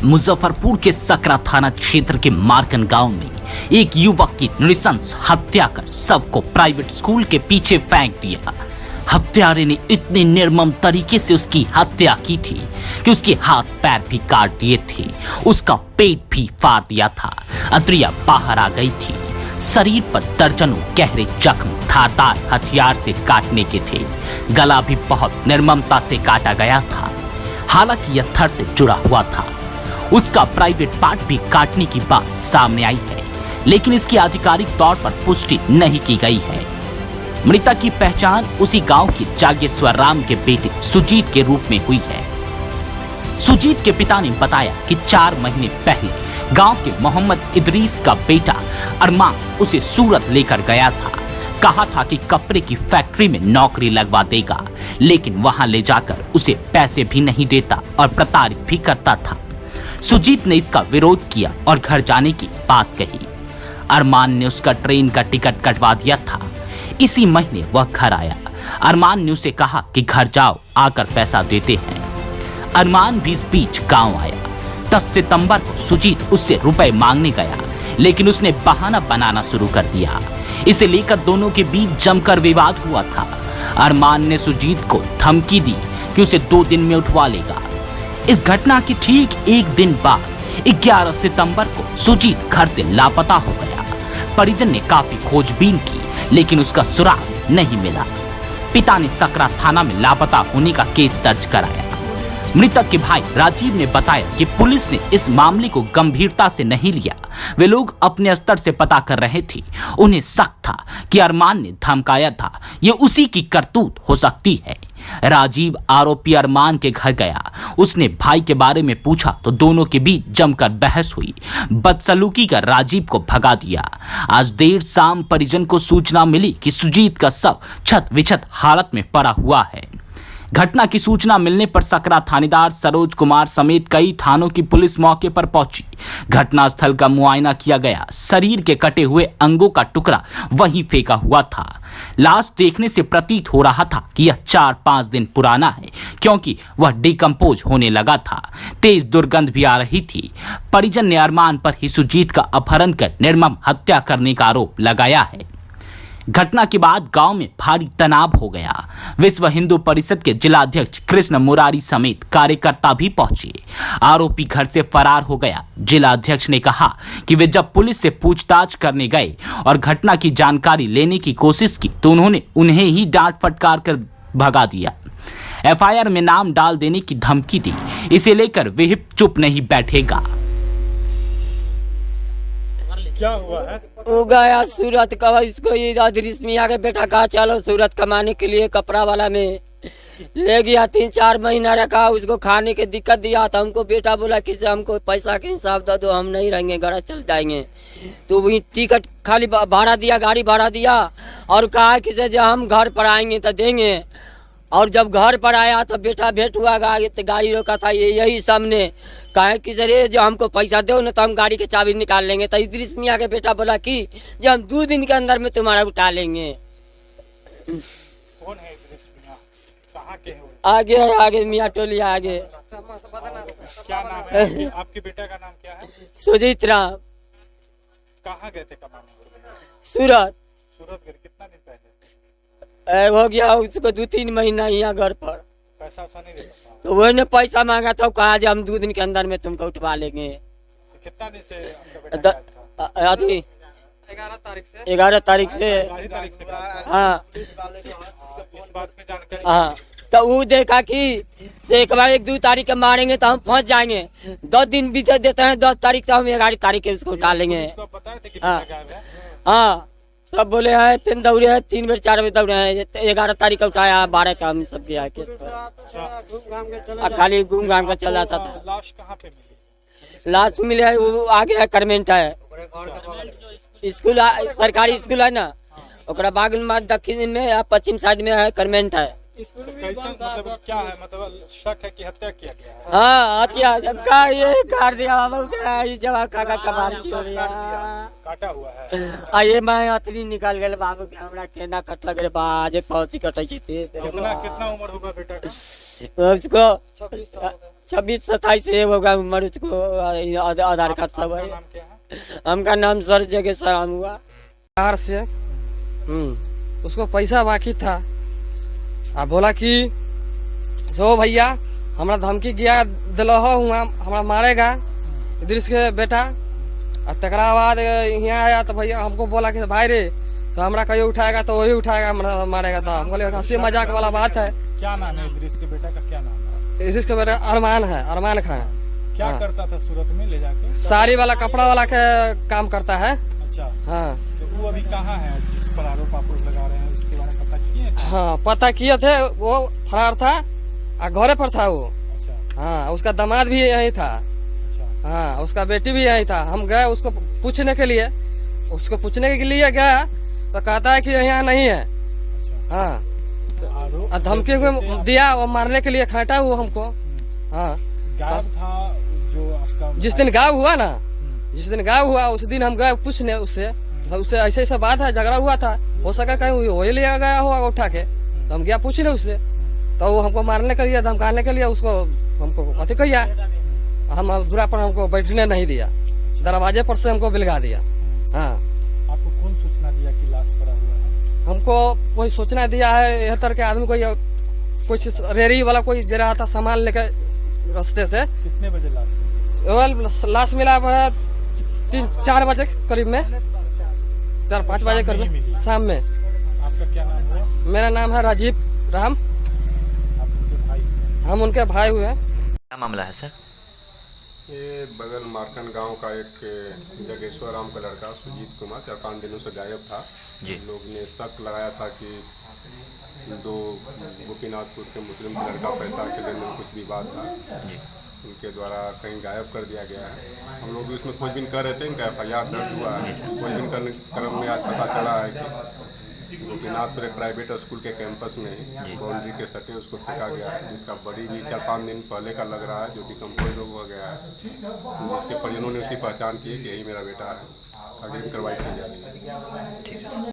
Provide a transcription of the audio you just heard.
मुजफ्फरपुर के सकरा थाना क्षेत्र के मारकन गांव में एक युवक की नृशंस हत्या कर शव को प्राइवेट स्कूल के पीछे फेंक दिया। हत्यारे ने इतने निर्मम तरीके से उसकी हत्या की थी कि उसके हाथ पैर भी काट दिए थे, उसका पेट भी फाड़ दिया था, अद्रिया बाहर आ गई थी। शरीर पर दर्जनों गहरे जख्म धारदार हथियार से काटने के थे। गला भी बहुत निर्ममता से काटा गया था, हालांकि यह धड़ से जुड़ा हुआ था। उसका प्राइवेट पार्ट भी काटने की बात सामने आई है, लेकिन इसकी आधिकारिक तौर पर पुष्टि नहीं की गई है। मृतक की पहचान उसी गांव के जागेश्वर राम के बेटे सुजीत के रूप में हुई है। सुजीत के पिता ने बताया कि 4 महीने पहले गांव के मोहम्मद इदरीस का बेटा अरमान उसे सूरत लेकर गया था। कहा था कि कपड़े की फैक्ट्री में नौकरी लगवा देगा, लेकिन वहां ले जाकर उसे पैसे भी नहीं देता और प्रताड़ित भी करता था। सुजीत ने इसका विरोध किया और घर जाने की बात कही। अरमान ने उसका ट्रेन का टिकट कटवा दिया था। इसी महीने वह घर आया। अरमान ने उसे कहा कि घर जाओ, आकर पैसा देते हैं। अरमान भी इस बीच गांव आया। 10 सितंबर को सुजीत उससे रुपए मांगने गया, लेकिन उसने बहाना बनाना शुरू कर दिया। इसे लेकर दोनों के बीच जमकर विवाद हुआ था। अरमान ने सुजीत को धमकी दी कि उसे 2 दिन में उठवा लेगा। इस घटना के ठीक एक दिन बाद 11 सितंबर को सुजीत घर से लापता हो गया। परिजन ने काफी खोजबीन की, लेकिन उसका सुराग नहीं मिला। पिता ने सकरा थाना में लापता होने का केस दर्ज कराया। मृतक के भाई राजीव ने बताया कि पुलिस ने इस मामले को गंभीरता से नहीं लिया। वे लोग अपने स्तर से पता कर रहे थे। उन्हें शक था कि अरमान ने धमकाया था, ये उसी की करतूत हो सकती है। राजीव आरोपी अरमान के घर गया। उसने भाई के बारे में पूछा तो दोनों के बीच जमकर बहस हुई। बदसलूकी कर राजीव को भगा दिया। आज देर शाम परिजन को सूचना मिली कि सुजीत का शव छत विछत हालत में पड़ा हुआ है। घटना की सूचना मिलने पर सकरा थानेदार सरोज कुमार समेत कई थानों की पुलिस मौके पर पहुंची। घटनास्थल का मुआयना किया गया। शरीर के कटे हुए अंगों का टुकड़ा वहीं फेंका हुआ था। लाश देखने से प्रतीत हो रहा था कि यह 4-5 दिन पुराना है, क्योंकि वह डिकम्पोज होने लगा था। तेज दुर्गंध भी आ रही थी। परिजन ने अरमान पर ही सुजीत का अपहरण कर निर्मम हत्या करने का आरोप लगाया है। घटना के बाद गांव में भारी तनाव हो गया। विश्व हिंदू परिषद के जिलाध्यक्ष कृष्ण मुरारी समेत कार्यकर्ता भी पहुंचे। आरोपी घर से फरार हो गया। जिलाध्यक्ष ने कहा कि वे जब पुलिस से पूछताछ करने गए और घटना की जानकारी लेने की कोशिश की तो उन्होंने उन्हें ही डांट फटकार कर भगा दिया। एफआईआर में नाम डाल देने की धमकी दी। इसे लेकर विहिप चुप नहीं बैठेगा। क्या हुआ है? वो गया सूरत का, इसको इदरीस मियां के बेटा कहा चलो सूरत कमाने के लिए, कपड़ा वाला में ले गया। 3-4 महीना रखा, उसको खाने की दिक्कत दिया था। हमको बेटा बोला कि हमको पैसा के हिसाब दे दो, हम नहीं रहेंगे, घर चल जाएंगे। तो वही टिकट खाली भाड़ा दिया, गाड़ी भाड़ा दिया और कहा कि जब हम घर पर आएंगे तो देंगे। और जब घर पर आया तो बेटा भेंट हुआ, गाड़ी रोका था यही सामने। कहे कि जरे जो हमको पैसा दो ना तो हम गाड़ी के चाबी निकाल लेंगे। तो इदरीस मियां के बेटा बोला कि जो हम 2 दिन के अंदर में तुम्हारा उठा लेंगे। कौन है इदरीस मियां? कहाँ के हैं? आगे मियां टोलिया आगे। क्या नाम है आपके बेटा का? नाम क्या है? सुजीत राम। कहाँ गए थे कमाने? सूरत। सूरत गए कितना दिन पहले? हो गया उसको 2-3 महीना यहाँ घर पर। पैसा नहीं देता? तो वही ने पैसा मांगा था, कहा जो हम 2 दिन के अंदर में तुमको उठवा लेंगे। कितना दिन से आपका बेटा था? 11 तारीख से। हाँ, इस बात की जानकारी? हाँ, तो वो देखा कि से एक बार 1-2 तारीख के मारेंगे तो हम पहुंच जाएंगे। 10 दिन बीते देते हैं, 10 तारीख से हम 11 तारीख के उसको उठा लेंगे। हाँ, सब बोले हैं। फिर दौड़े हैं 3 बार 4 बजे दौड़े हैं। 11 तारीख का उठाया, 12 का हम सब गया केस पर। खाली घूम घाम का चल जाता था। लाश कहाँ पे मिली? लाश मिले वो आगे है, करमेंट है स्कूल, सरकारी स्कूल है ना, ओकरा बाग में दक्षिण में या पश्चिम साइड में है, करमेंट है। मतलब क्या है? मतलब शक है कि हत्या किया गया है? हाँ, हत्या ये काट दिया बाबू का, ये जवा काका कबार छोड़िया काटा हुआ है। ये मैं अतनी निकाल गए बाबू के, हमरा केना कट लग रे बाजे पहुंची कटै छी। कितना उम्र होगा बेटा का? उसको 26-27 से होगा उम्र उसको। आधार कार्ड सब है। नाम क्या है? हमका नाम सर जगह सराम हुआ। कार से उसको पैसा बाकी था। अब बोला कि सो भैया हमरा धमकी गया दिलो हुआ हमरा मारेगा इधर के बेटा। और तकरा बाद यहाँ आया तो भैया हमको बोला कि भाई रे तो हमरा कहीं उठाएगा तो वही उठाएगा मारेगा। तो हम बोले हंसी मजाक वाला बात है। क्या नाम है इद्रिस के बेटा का? क्या नाम है? इद्रिस के बेटा अरमान है, अरमान खान। क्या हाँ। करता था सूरत में ले जाके? साड़ी वाला कपड़ा वाला के काम करता है। अच्छा। हाँ तो वो अभी कहाँ है जिस पर आरोप आप लोग लगा रहे हैं, उसके बारे में पता किए हैं? हाँ पता किए थे। वो फरार था और घरे पर था वो। अच्छा हाँ उसका दामाद भी यही था। अच्छा। हाँ उसका बेटी भी यही था। हम गए उसको पूछने के लिए, गया तो कहता है कि यहाँ नहीं है। अच्छा। हाँ तो आरोप और धमकी को दिया वो मारने के लिए खाटा हुआ हमको। हाँ गायब था जो आपका जिस दिन गायब हुआ ना, हम्म। जिस दिन गायब हुआ उस दिन हम गए पूछने उससे। तो उससे ऐसे ऐसा बात है, झगड़ा हुआ था, हो सका कहीं वही ले गया होगा उठा के। तो हम गया पूछने उससे तो वो हमको मारने के लिए धमकाने के लिए उसको हमको अति किया। हम दूरा पर हमको बैठने नहीं दिया, दरवाजे पर से हमको बिलगा दिया। हाँ आपको कौन सूचना दिया कि लाश पड़ा हुआ है? हमको कोई सूचना दिया है यह तरह के आदमी कोई रेहड़ी वाला कोई दे रहा था सामान लेकर रास्ते से। कितने बजे लाश मिली? लाश मिला है 3-4 बजे करीब में, 4-5 बजे करीब शाम में। आपका क्या नाम हुआ? मेरा नाम है राजीव राम। आप उनके भाई हैं? हम उनके भाई हुए। क्या मामला है सर? ये बगल मारकन गांव का एक जगेश्वर राम का लड़का सुजीत कुमार 4-5 दिनों से गायब था। जी। लोग ने शक लगाया था कि दो गोपीनाथपुर के मुस्लिम का लड़का पैसा के लेने में कुछ विवाद था, जी। उनके द्वारा कहीं गायब कर दिया गया है। हम लोग भी उसमें खोजबीन कर रहे थे, इनका FIR दर्ज हुआ है। खोजबीन करने क्रम में आज पता चला है कि गोपीनाथपुर एक प्राइवेट स्कूल के कैंपस में ही बाउंड्री के सटे उसको फेंका गया है, जिसका बॉडी भी 4-5 दिन पहले का लग रहा है, जो डिकम्पोज हो गया है। जिसके परिजनों ने उसकी पहचान की है कि यही मेरा बेटा है। अग्रिम कार्रवाई की जा रही है। ठीक है सर।